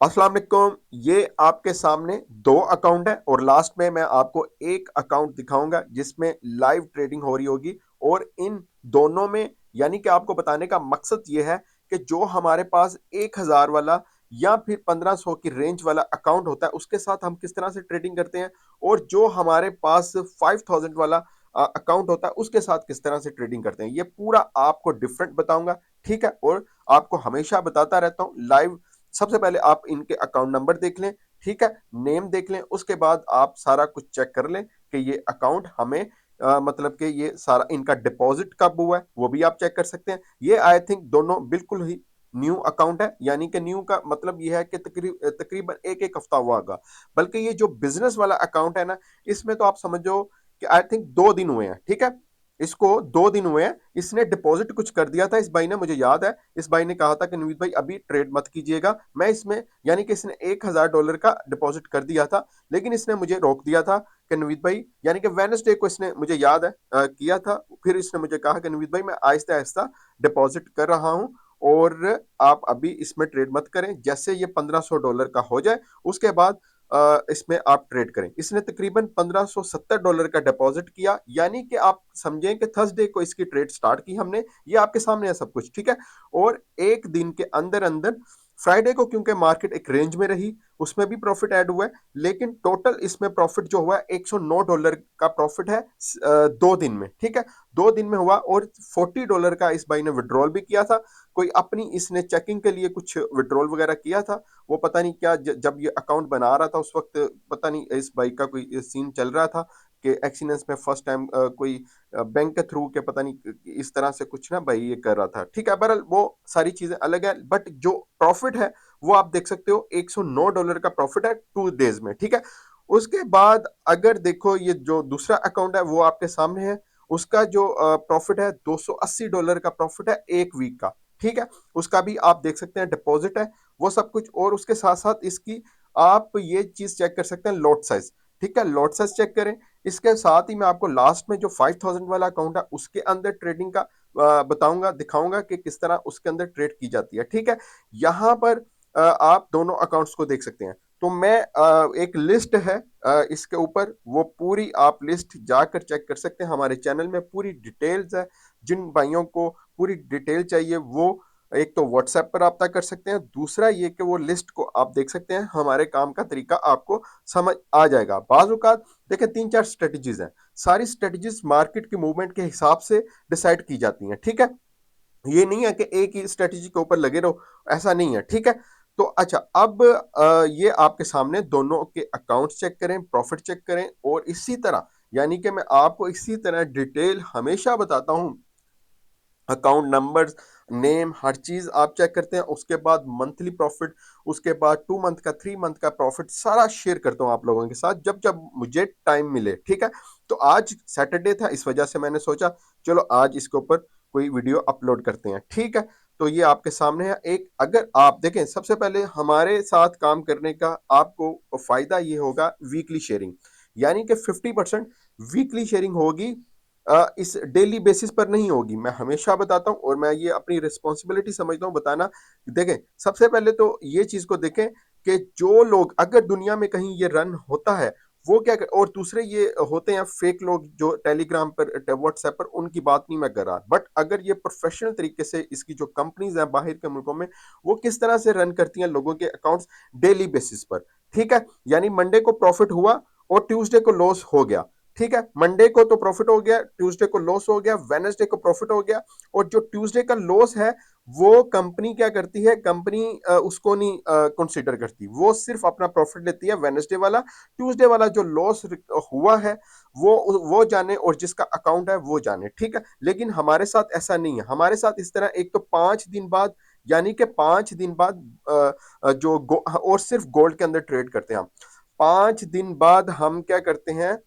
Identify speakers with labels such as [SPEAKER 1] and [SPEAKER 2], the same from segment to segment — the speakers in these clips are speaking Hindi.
[SPEAKER 1] अस्सलाम वालेकुम। ये आपके सामने दो अकाउंट है और लास्ट में मैं आपको एक अकाउंट दिखाऊंगा जिसमें लाइव ट्रेडिंग हो रही होगी। और इन दोनों में यानी कि आपको बताने का मकसद ये है कि जो हमारे पास 1000 वाला या फिर 1500 की रेंज वाला अकाउंट होता है उसके साथ हम किस तरह से ट्रेडिंग करते हैं, और जो हमारे पास 5000 वाला अकाउंट होता है उसके साथ किस तरह से ट्रेडिंग करते हैं, ये पूरा आपको डिफरेंट बताऊंगा। ठीक है, और आपको हमेशा बताता रहता हूँ लाइव। सबसे पहले आप इनके अकाउंट नंबर देख लें, ठीक है, नेम देख लें, उसके बाद आप सारा कुछ चेक कर लें कि ये अकाउंट हमें मतलब कि ये सारा इनका डिपॉजिट कब हुआ है वो भी आप चेक कर सकते हैं। ये आई थिंक दोनों बिल्कुल ही न्यू अकाउंट है, यानी कि न्यू का मतलब ये है कि तकरीबन एक एक हफ्ता हुआ होगा। बल्कि ये जो बिजनेस वाला अकाउंट है ना, इसमें तो आप समझो कि आई थिंक 2 दिन हुए हैं। ठीक है, इसको 2 दिन हुए हैं। इसने डिपॉजिट कुछ कर दिया था इस भाई ने, मुझे याद है इस भाई ने कहा था कि नवीद भाई अभी ट्रेड मत कीजिएगा, मैं इसमें यानी कि इसने $1000 का डिपॉजिट कर दिया था। लेकिन इसने मुझे रोक दिया था कि नवीद भाई, यानी कि वेनसडे को इसने मुझे याद है किया था। फिर इसने मुझे कहा कि नवीद भाई मैं आहिस्ता आहिस्ता डिपॉजिट कर रहा हूं और आप अभी इसमें ट्रेड मत करें, जैसे ये $1500 का हो जाए उसके बाद इसमें आप ट्रेड करें। इसने तकरीबन $1570 का डिपॉजिट किया, यानी कि आप समझें कि थर्सडे को इसकी ट्रेड स्टार्ट की हमने। ये आपके सामने है सब कुछ, ठीक है। और एक दिन के अंदर अंदर फ्राइडे को क्योंकि मार्केट एक रेंज में रही, उसमें भी प्रॉफिट ऐड हुआ है। लेकिन टोटल इसमें प्रॉफिट जो हुआ है $109 का प्रॉफिट है 2 दिन में। ठीक है, 2 दिन में हुआ। और $40 का इस भाई ने विड्रॉल भी किया था। कोई अपनी इसने चेकिंग के लिए कुछ विड्रॉल वगैरह किया था, वो पता नहीं क्या जब ये अकाउंट बना रहा था उस वक्त पता नहीं इस बाइक का कोई सीन चल रहा था कि एक्सीडेंस में फर्स्ट टाइम कोई बैंक के थ्रू के पता नहीं इस तरह से कुछ ना भाई ये कर रहा था। ठीक है, बहरहाल वो सारी चीजें अलग है, बट जो प्रॉफिट है वो आप देख सकते हो $109 का प्रॉफिट है 2 डेज में। ठीक है, उसके बाद अगर देखो ये जो दूसरा अकाउंट है वो आपके सामने है। उसका जो प्रॉफिट है $280 का प्रॉफिट है एक वीक का। ठीक है, उसका भी आप देख सकते हैं डिपॉजिट है वो सब कुछ। और उसके साथ साथ इसकी आप ये चीज चेक कर सकते हैं, लॉट साइज। ठीक है, लॉट साइज चेक करें। इसके साथ ही मैं आपको लास्ट में जो 5000 वाला अकाउंट है उसके अंदर ट्रेडिंग का बताऊंगा, दिखाऊंगा कि किस तरह उसके अंदर ट्रेड की जाती है। ठीक है, यहां पर आप दोनों अकाउंट्स को देख सकते हैं। तो मैं एक लिस्ट है इसके ऊपर, वो पूरी आप लिस्ट जाकर चेक कर सकते हैं। हमारे चैनल में पूरी डिटेल्स है। जिन भाइयों को पूरी डिटेल चाहिए वो एक तो व्हाट्सएप पर रब्ता कर सकते हैं, दूसरा ये कि वो लिस्ट को आप देख सकते हैं। हमारे काम का तरीका आपको समझ आ जाएगा। बाज़ औक़ात देखिए 3-4 स्ट्रेटजीज हैं, सारी स्ट्रेटजीज मार्केट के मूवमेंट के हिसाब से डिसाइड की जाती हैं। ठीक है, ये नहीं है कि एक ही स्ट्रेटजी के ऊपर लगे रहो, ऐसा नहीं है। ठीक है, तो अच्छा अब ये आपके सामने दोनों के अकाउंट्स चेक करें, प्रॉफिट चेक करें, और इसी तरह यानी कि मैं आपको इसी तरह डिटेल हमेशा बताता हूं। अकाउंट नंबर्स, नेम, हर चीज आप चेक करते हैं। उसके बाद मंथली प्रॉफिट, उसके बाद 2 मंथ का, 3 मंथ का प्रॉफिट सारा शेयर करता हूं आप लोगों के साथ जब जब मुझे टाइम मिले। ठीक है, तो आज सैटरडे था, इस वजह से मैंने सोचा चलो आज इसके ऊपर कोई वीडियो अपलोड करते हैं। ठीक है, तो ये आपके सामने है एक। अगर आप देखें सबसे पहले हमारे साथ काम करने का आपको फायदा ये होगा वीकली शेयरिंग, यानी कि 50% वीकली शेयरिंग होगी। इस डेली बेसिस पर नहीं होगी, मैं हमेशा बताता हूं और मैं ये अपनी रिस्पॉन्सिबिलिटी समझता हूं बताना। देखें सबसे पहले तो ये चीज को देखें कि जो लोग अगर दुनिया में कहीं ये रन होता है वो क्या कर, और दूसरे ये होते हैं फेक लोग जो टेलीग्राम पर, व्हाट्सएप पर, उनकी बात नहीं मैं कर रहा। बट अगर ये प्रोफेशनल तरीके से इसकी जो कंपनीज हैं बाहर के मुल्कों में, वो किस तरह से रन करती हैं लोगों के अकाउंट्स डेली बेसिस पर। ठीक है, यानी मंडे को प्रॉफिट हुआ और ट्यूसडे को लॉस हो गया। ठीक है, मंडे को तो प्रॉफिट हो गया, ट्यूसडे को लॉस हो गया, वेडनेसडे को प्रॉफिट हो गया। और जो ट्यूसडे का लॉस है वो कंपनी क्या करती है, कंपनी उसको नहीं कंसीडर करती, वो सिर्फ अपना प्रॉफिट लेती है वेडनेसडे वाला। ट्यूसडे वाला जो लॉस हुआ है वो जाने, और जिसका अकाउंट है वो जाने। ठीक है, लेकिन हमारे साथ ऐसा नहीं है। हमारे साथ इस तरह एक तो 5 दिन बाद, यानी कि 5 दिन बाद और सिर्फ गोल्ड के अंदर ट्रेड करते हैं हम। 5 दिन बाद हम क्या करते हैं,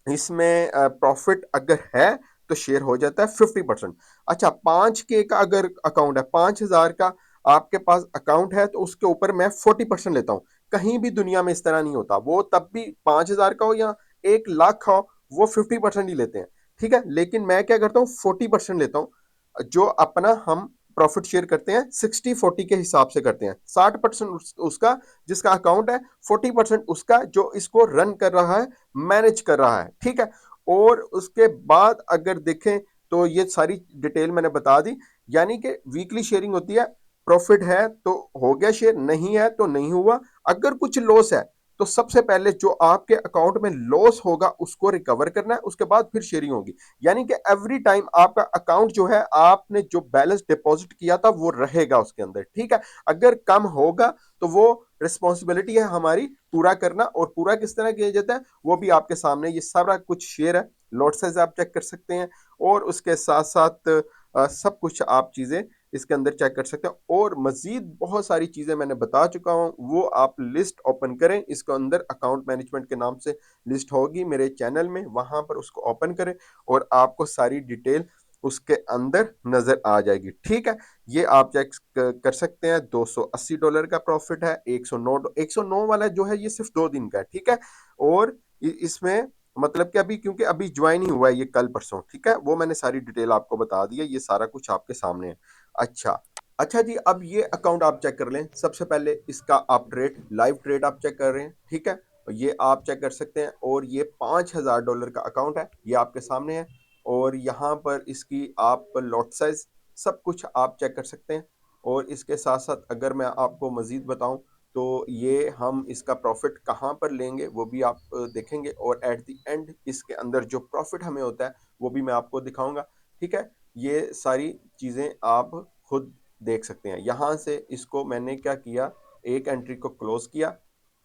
[SPEAKER 1] इसमें प्रॉफिट अगर है तो शेयर हो जाता है 50%। अच्छा, 5K का अगर अकाउंट है, 5000 का आपके पास अकाउंट है, तो उसके ऊपर मैं 40% लेता हूं। कहीं भी दुनिया में इस तरह नहीं होता, वो तब भी 5000 का हो या 1 लाख का हो, वो 50% ही लेते हैं। ठीक है, लेकिन मैं क्या करता हूँ 40% लेता हूँ, जो अपना हम प्रॉफिट शेयर करते हैं 60-40 के हिसाब से करते हैं। 60% उसका जिसका अकाउंट है, 40% उसका जो इसको रन कर रहा है, मैनेज कर रहा है, ठीक है। और उसके बाद अगर देखें तो ये सारी डिटेल मैंने बता दी, यानी कि वीकली शेयरिंग होती है। प्रॉफिट है तो हो गया शेयर, नहीं है तो नहीं हुआ। अगर कुछ लॉस है तो सबसे पहले जो आपके अकाउंट में लॉस होगा उसको रिकवर करना है, उसके बाद फिर शेयरिंग होगी। यानी कि एवरी टाइम आपका अकाउंट जो है, आपने जो बैलेंस डिपॉजिट किया था वो रहेगा उसके अंदर, ठीक है। अगर कम होगा तो वो रिस्पॉन्सिबिलिटी है हमारी पूरा करना, और पूरा किस तरह किया जाता है वो भी आपके सामने, ये सारा कुछ शेयर है, लॉट साइज आप चेक कर सकते हैं, और उसके साथ साथ सब कुछ आप चीजें इसके अंदर चेक कर सकते हैं। और मजीद बहुत सारी चीजें मैंने बता चुका हूं, वो आप लिस्ट ओपन करें, इसके अंदर अकाउंट मैनेजमेंट के नाम से लिस्ट होगी मेरे चैनल में, वहां पर उसको ओपन करें और आपको सारी डिटेल उसके अंदर नजर आ जाएगी, ठीक है। ये आप चेक कर सकते हैं। $280 का प्रॉफिट है। 109 वाला जो है ये सिर्फ 2 दिन का है, ठीक है। और इसमें मतलब कि अभी, क्योंकि अभी ज्वाइन ही हुआ है ये कल परसों, ठीक है, वो मैंने सारी डिटेल आपको बता दी है, ये सारा कुछ आपके सामने है। अच्छा, अच्छा जी, अब ये अकाउंट आप चेक कर लें। सबसे पहले इसका आप ट्रेड, लाइव ट्रेड आप चेक कर रहे हैं, ठीक है, ये आप चेक कर सकते हैं। और ये $5000 का अकाउंट है, ये आपके सामने है। और यहाँ पर इसकी आप लॉट साइज सब कुछ आप चेक कर सकते हैं। और इसके साथ साथ अगर मैं आपको मजीद बताऊं तो ये हम इसका प्रॉफिट कहाँ पर लेंगे वो भी आप देखेंगे, और एट द एंड इसके अंदर जो प्रॉफिट हमें होता है वो भी मैं आपको दिखाऊंगा, ठीक है। ये सारी चीज़ें आप खुद देख सकते हैं। यहाँ से इसको मैंने क्या किया, एक एंट्री को क्लोज किया,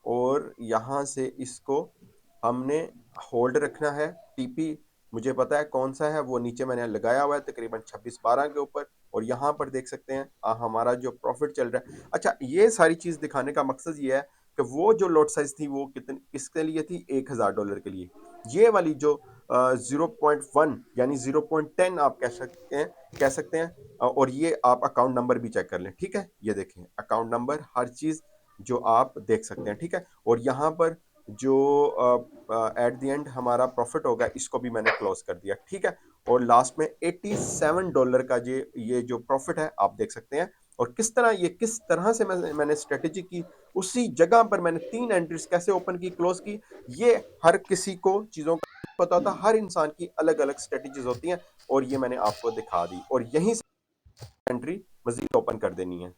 [SPEAKER 1] और यहाँ से इसको हमने होल्ड रखना है। टीपी मुझे पता है कौन सा है, वो नीचे मैंने लगाया हुआ है तकरीबन 26-12 के ऊपर। और यहाँ पर देख सकते हैं हमारा जो प्रॉफिट चल रहा है। अच्छा, ये सारी चीज दिखाने का मकसद ये है कि वो जो लॉट साइज थी वो कितने किसके लिए थी, $1000 के लिए। ये वाली जो 0.1 यानी 0.10 आप कह सकते हैं। और ये आप अकाउंट नंबर भी चेक कर लें, ठीक है। ये देखें अकाउंट नंबर, हर चीज जो आप देख सकते हैं, ठीक है। और यहाँ पर जो एट द एंड हमारा प्रॉफिट होगा इसको भी मैंने क्लोज कर दिया, ठीक है। और लास्ट में $87 का ये जो प्रॉफिट है आप देख सकते हैं। और किस तरह से मैंने स्ट्रेटेजी की, उसी जगह पर मैंने 3 एंट्रीज कैसे ओपन की, क्लोज की। ये हर किसी को चीजों का पता होता है, हर इंसान की अलग अलग स्ट्रेटेजीज होती हैं, और ये मैंने आपको दिखा दी। और यहीं से एंट्री मजीद ओपन कर देनी है।